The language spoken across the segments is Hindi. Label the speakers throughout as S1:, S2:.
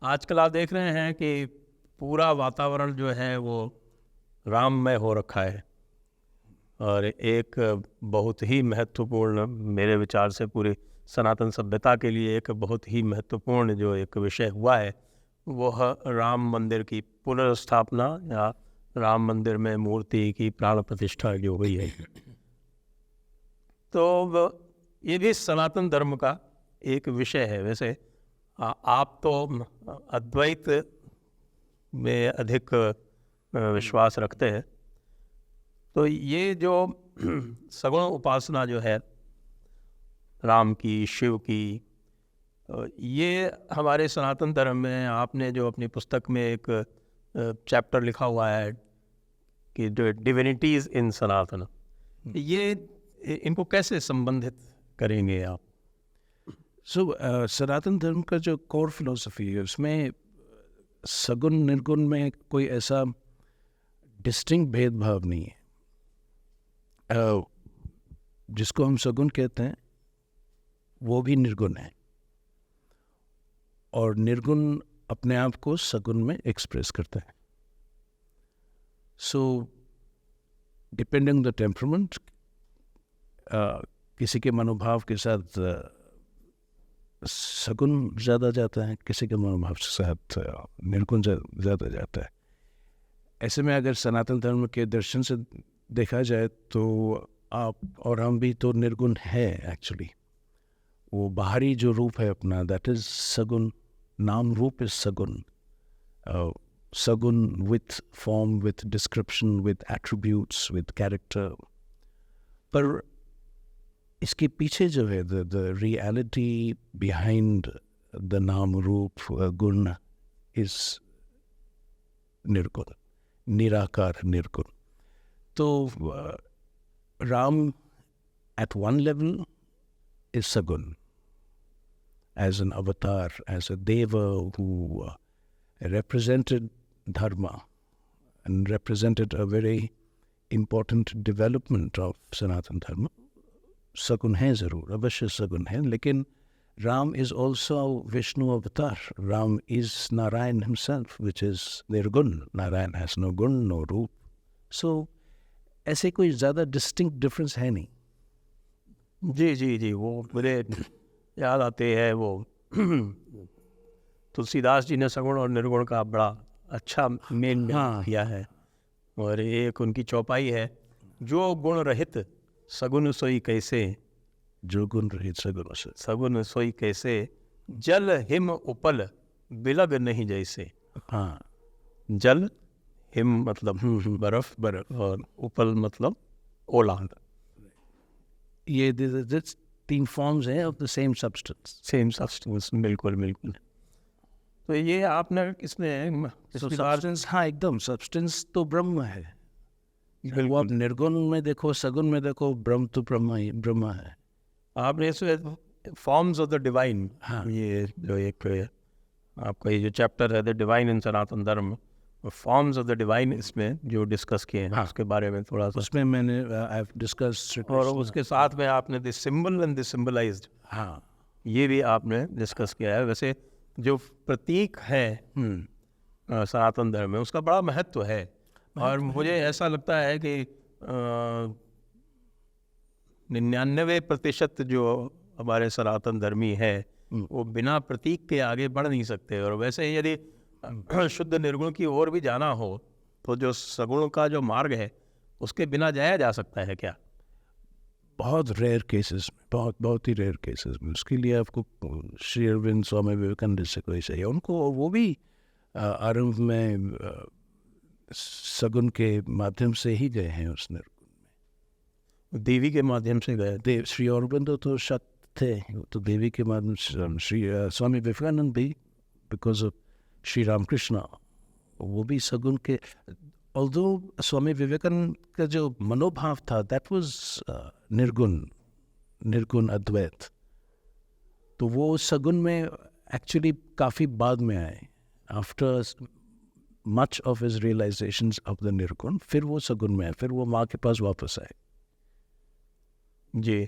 S1: आजकल आप देख रहे हैं कि पूरा वातावरण जो है वो राममय हो रखा है, और एक बहुत ही महत्वपूर्ण, मेरे विचार से पूरी सनातन सभ्यता के लिए एक बहुत ही महत्वपूर्ण जो एक विषय हुआ है वह राम मंदिर की पुनर्स्थापना या राम मंदिर में मूर्ति की प्राण प्रतिष्ठा जो हुई है। तो ये भी सनातन धर्म का एक विषय है। वैसे आप तो अद्वैत में अधिक विश्वास रखते हैं, तो ये जो सगुण उपासना जो है राम की, शिव की, ये हमारे सनातन धर्म में आपने जो अपनी पुस्तक में एक चैप्टर लिखा हुआ है कि जो डिविनिटीज इन सनातन, ये इनको कैसे संबंधित करेंगे आप?
S2: सनातन धर्म का जो कोर फिलोसफी है उसमें सगुण निर्गुण में कोई ऐसा डिस्टिंक्ट भेदभाव नहीं है। जिसको हम सगुण कहते हैं वो भी निर्गुण है, और निर्गुण अपने आप को सगुण में एक्सप्रेस करता है। सो डिपेंडिंग द टेम्परामेंट, किसी के मनोभाव के साथ सगुण ज़्यादा जाता है, किसी के मनोभाव के साथ निर्गुण ज़्यादा जाता है। ऐसे में अगर सनातन धर्म के दर्शन से देखा जाए तो आप और हम भी तो निर्गुण है एक्चुअली। वो बाहरी जो रूप है अपना, दैट इज सगुण। नाम रूप इज सगुण। सगुण with form, with description, with attributes, with character. पर इसके पीछे जो है द रियलिटी बिहाइंड द नाम रूप गुण इज निर्गुण, निराकार निर्गुण। तो Ram at one level is Sagun, as an avatar, as a deva who represented dharma and represented a very important development of Sanatan Dharma. Sagun hai zarur, avashya Sagun hai, lekin Ram is also Vishnu avatar. Ram is Narayan himself, which is Nirgun. Narayan has no gun, no roop. So ऐसे कोई ज़्यादा डिस्टिंक्ट डिफरेंस है नहीं।
S1: जी जी जी, वो मुझे याद आते हैं वो तुलसीदास जी ने सगुण और निर्गुण का बड़ा अच्छा मेन किया है। और एक उनकी चौपाई है, जो गुण रहित सगुण सोई कैसे,
S2: जो गुण रहित सगुण से,
S1: सगुण सोई कैसे, जल हिम उपल बिलग नहीं जैसे।
S2: हाँ,
S1: जल, हिम मतलब बर्फ, और उपल मतलब ओला।
S2: ये तीन फॉर्म्स हैं ऑफ द सेम सब्सटेंस।
S1: बिल्कुल बिल्कुल। तो ये आपने इसमें
S2: सब्सटेंस, हाँ एकदम, सब्सटेंस तो ब्रह्म है। वो आप निर्गुण में देखो, सगुण में देखो, ब्रह्म तो ब्रह्म है।
S1: आपने इसमें फॉर्म्स ऑफ द डिवाइन,
S2: हाँ,
S1: ये जो एक आपका ये जो चैप्टर है द डिवाइन इन सनातन धर्म, फॉर्म्स ऑफ द डिवाइन, इसमें जो डिस्कस किए हैं, हाँ, उसके बारे में थोड़ा सा
S2: उसमें मैंने आई हैव डिस्कस्ड।
S1: और उसके साथ में आपने the symbol and the symbolised,
S2: हाँ,
S1: ये भी आपने डिस्कस किया है। वैसे जो प्रतीक है सनातन धर्म में, उसका बड़ा महत्व है। और मुझे ऐसा लगता है कि 99% जो हमारे सनातन धर्मी है वो बिना प्रतीक के आगे बढ़ नहीं सकते। और वैसे यदि शुद्ध निर्गुण की ओर भी जाना हो तो जो सगुण का जो मार्ग है उसके बिना जाया जा सकता है क्या?
S2: बहुत रेयर केसेस में, बहुत ही रेयर केसेस में। उसके लिए आपको श्री अरविंद, स्वामी विवेकानंद से कोई चाहिए। उनको वो भी आरंभ में सगुन के माध्यम से ही गए हैं उस निर्गुण में,
S1: देवी के माध्यम से गए।
S2: श्री अरविंद तो शक्त थे, तो देवी के माध्यम से। श्री स्वामी विवेकानंद भी बिकॉज ऑफ श्री रामकृष्ण, वो भी सगुन के। ऑल्दो स्वामी विवेकानंद का जो मनोभाव था दैट वाज निर्गुण अद्वैत, तो वो सगुन में एक्चुअली काफ़ी बाद में आए। After much of his realisations of the निर्गुण, फिर वो सगुन में आए, फिर वो माँ के पास वापस आए।
S1: जी,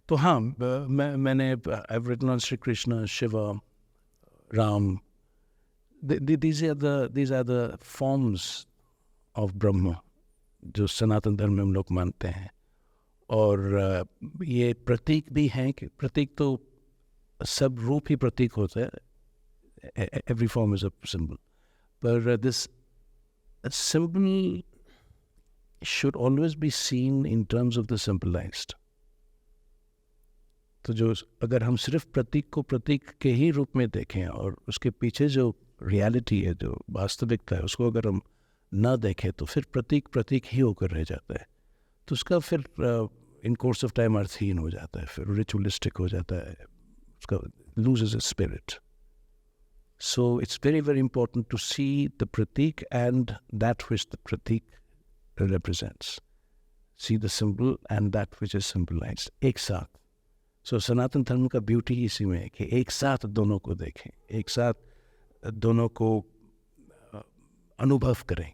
S2: तो हाँ, मैंने I've written on Sri Krishna, Shiva, Ram. These are the forms of Brahma जो सनातन धर्म में हम लोग मानते हैं. और ये प्रतीक भी हैं कि प्रतीक तो सब रूप ही प्रतीक होता है. Every form is a symbol. But this symbol should always be seen in terms of the symbolized. तो जो अगर हम सिर्फ प्रतीक को प्रतीक के ही रूप में देखें और उसके पीछे जो रियलिटी है, जो वास्तविकता है, उसको अगर हम ना देखें तो फिर प्रतीक प्रतीक ही होकर रह जाता है. तो उसका फिर इन कोर्स ऑफ टाइम अर्थहीन हो जाता है, फिर रिचुअलिस्टिक हो जाता है, उसका loses its spirit. So it's very, very important to see the pratik and that which the pratik represents. See the symbol and that which is symbolized. एक साथ. So सनातन धर्म का ब्यूटी इसी में है कि एक साथ दोनों को देखें, एक साथ दोनों को अनुभव करें.